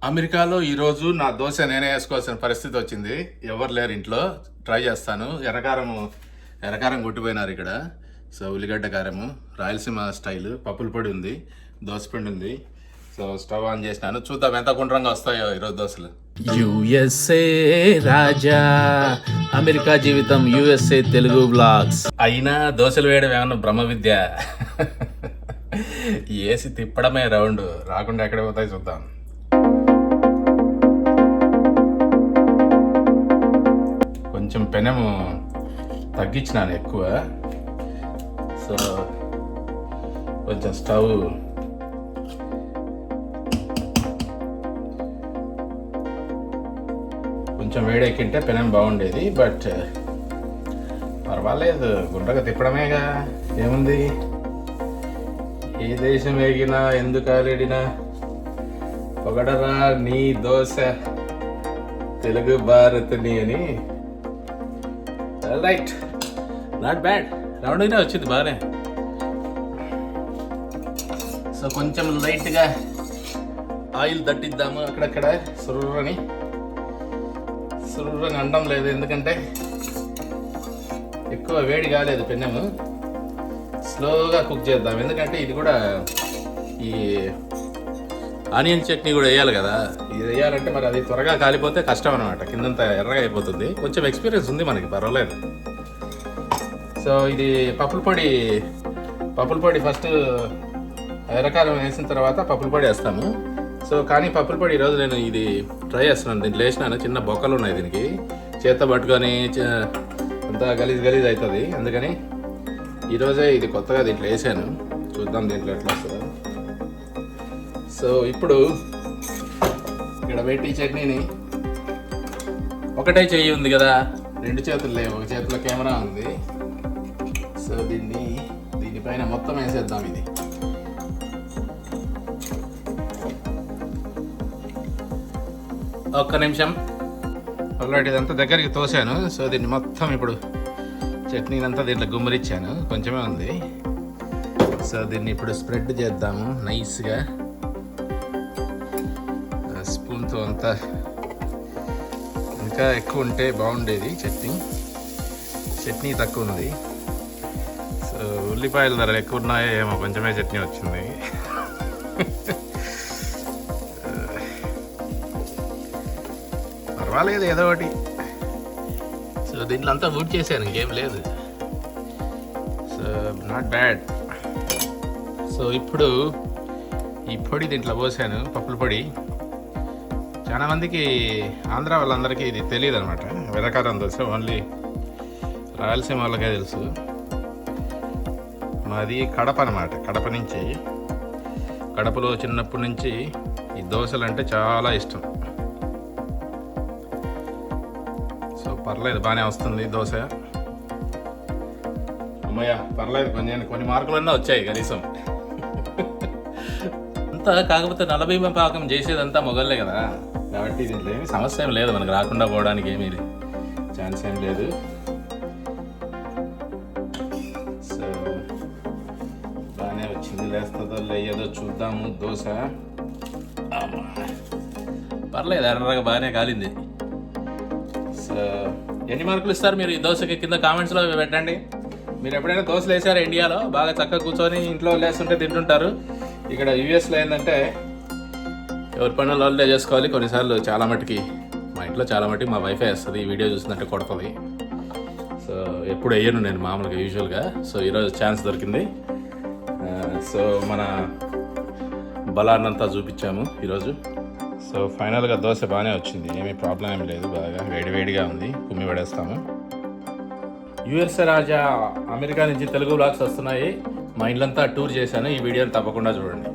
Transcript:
అమెరికాలో ఈరోజు నా దోశ నేనే వేసుకోవాల్సిన పరిస్థితి వచ్చింది. ఎవరు లేరు ఇంట్లో. ట్రై చేస్తాను. ఎర్రకారం కొట్టిపోయినారు ఇక్కడ. సో ఉల్లిగడ్డ కారము, రాయలసీమ స్టైల్, పప్పుల పొడి ఉంది, దోశపిండి ఉంది. సో స్టవ్ ఆన్ చేసినాను. చూద్దాం ఎంత గుండ్రంగా వస్తాయో ఈరోజు దోశలు. యుఎస్ఏ రాజా, అమెరికా జీవితం, యుఎస్ఏ తెలుగు వ్లాగ్స్. అయినా దోశలు వేయడం ఏమన్నా బ్రహ్మ విద్య. ఏసి తిప్పడమే రౌండ్, రాకుండా ఎక్కడ పోతాయి చూద్దాం. కొంచెం పెనము తగ్గించినాను ఎక్కువ. సో కొంచెం స్టవ్ కొంచెం వేడెక్కింటే పెనం బాగుండేది. బట్ పర్వాలేదు, గుండ్రగా తిప్పడమేగా, ఏముంది. ఏ దేశం వేగినా ఎందుకు ఆలేడినా పొగడరా నీ దోశ తెలుగు భారత్ని అని. రైట్, నాట్ బ్యాడ్, రౌండ్గానే వచ్చింది బాగానే. సో కొంచెం లైట్గా ఆయిల్ దట్టిద్దాము అక్కడక్కడ. సుర్రని అండం లేదు, ఎందుకంటే ఎక్కువ వేడి కాలేదు పెన్నెము. స్లోగా కుక్ చేద్దాం, ఎందుకంటే ఇది కూడా ఈ ఆనియన్ చట్నీ కూడా వేయాలి కదా. ఇది వేయాలంటే మరి అది త్వరగా కాలిపోతే కష్టం అనమాట, కిందంతా ఎర్రగా అయిపోతుంది. కొంచెం ఎక్స్పీరియన్స్ ఉంది మనకి, పర్వాలేదు. సో ఇది పప్పుల పొడి ఫస్ట్ ఎర్రకారం వేసిన తర్వాత పప్పుల పొడి వేస్తాము. సో కానీ పప్పుల పొడి ఈరోజు నేను ఇది ట్రై చేస్తున్నాను. దీంట్లో వేసినాను, చిన్న బొక్కలు ఉన్నాయి దీనికి, చేత పట్టుకొని అంతా గలీజ్ అవుతుంది. అందుకని ఈరోజే ఇది కొత్తగా దీంట్లో వేసాను. చూద్దాం దీంట్లో ఎట్లా వస్తుందో. సో ఇప్పుడు ఇక్కడ పెట్టి చట్నీని, ఒకటే చెయ్యి ఉంది కదా, రెండు చేతులు లేవు, ఒక చేతిలో కెమెరా ఉంది. సో దీనిపైన మొత్తం వేసేద్దాం. ఇది ఒక్క నిమిషం. ఆల్రెడీ ఇదంతా దగ్గరికి తోసాను. సో దీన్ని మొత్తం ఇప్పుడు చట్నీని అంతా దీంట్లో గుమ్మరిచ్చాను, కొంచెమే ఉంది. సో దీన్ని ఇప్పుడు స్ప్రెడ్ చేద్దాము నైస్గా స్పూన్తో. అంతా ఇంకా ఎక్కువ ఉంటే బాగుండేది చట్నీ తక్కువ ఉంది. సో ఉల్లిపాయల ధరలు ఎక్కువ ఉన్నాయో ఏమో, కొంచెమే చట్నీ వచ్చింది. పర్వాలేదు, ఏదో ఒకటి. సో దీంట్లో అంతా వుడ్ చేశాను, ఇంకేం లేదు. So not bad. సో ఇప్పుడు ఈ పొడి దీంట్లో పోసాను, పప్పుల పొడి. చాలా మందికి, ఆంధ్ర వాళ్ళందరికీ ఇది తెలియదు అనమాట, వెదకారం దోశ. ఓన్లీ రాయలసీమ వాళ్ళకే తెలుసు. మాది కడప అనమాట. కడపలో చిన్నప్పటి నుంచి ఈ దోశలు అంటే చాలా ఇష్టం. సో పర్లేదు, బాగానే వస్తుంది దోశ. అమ్మయ్య, పర్లేదు, కొన్ని మార్కులన్నా వచ్చాయి కనీసం. అంతా కాకపోతే నలభీమ పాకం చేసేదంతా మొగల్లే కదా, కాబట్టి దీంట్లో ఏమి సమస్య ఏం లేదు, మనకు రాకుండా పోవడానికి ఏమీ ఛాన్స్ ఏం లేదు. సో బాగానే వచ్చింది, లేస్తుందో లేదో చూద్దాము. దోశ పర్లేదు, ఎర్రగా బాగానే కాలింది. సో ఎన్ని మార్కులు ఇస్తారు మీరు ఈ దోశకి? కింద కామెంట్స్లో పెట్టండి. మీరు ఎప్పుడైనా దోశలు వేసారా ఇండియాలో? బాగా చక్కగా కూర్చొని ఇంట్లో లేస్తుంటే తింటుంటారు. ఇక్కడ యూఎస్లో ఏంటంటే ఎవరి పనులు వాళ్ళే చేసుకోవాలి. కొన్నిసార్లు మా ఇంట్లో చాలా మటుకి మా వైఫై వేస్తుంది, ఈ వీడియో చూసినట్టు కొడుతుంది. సో ఎప్పుడు వేయను నేను మామూలుగా, యూజువల్గా. సో ఈరోజు ఛాన్స్ దొరికింది. సో మన బలాన్నంతా చూపించాము ఈరోజు. సో ఫైనల్గా దోశ బాగానే వచ్చింది, ఏమీ ప్రాబ్లం ఏం లేదు. బాగా వేడివేడిగా ఉంది, కుమ్మి పడేస్తాము. యుఎస్ఏ రాజా, అమెరికా నుంచి తెలుగు వ్లాగ్స్ వస్తున్నాయి. మా ఇల్లంతా టూర్ చేశాను, ఈ వీడియోని తప్పకుండా చూడండి.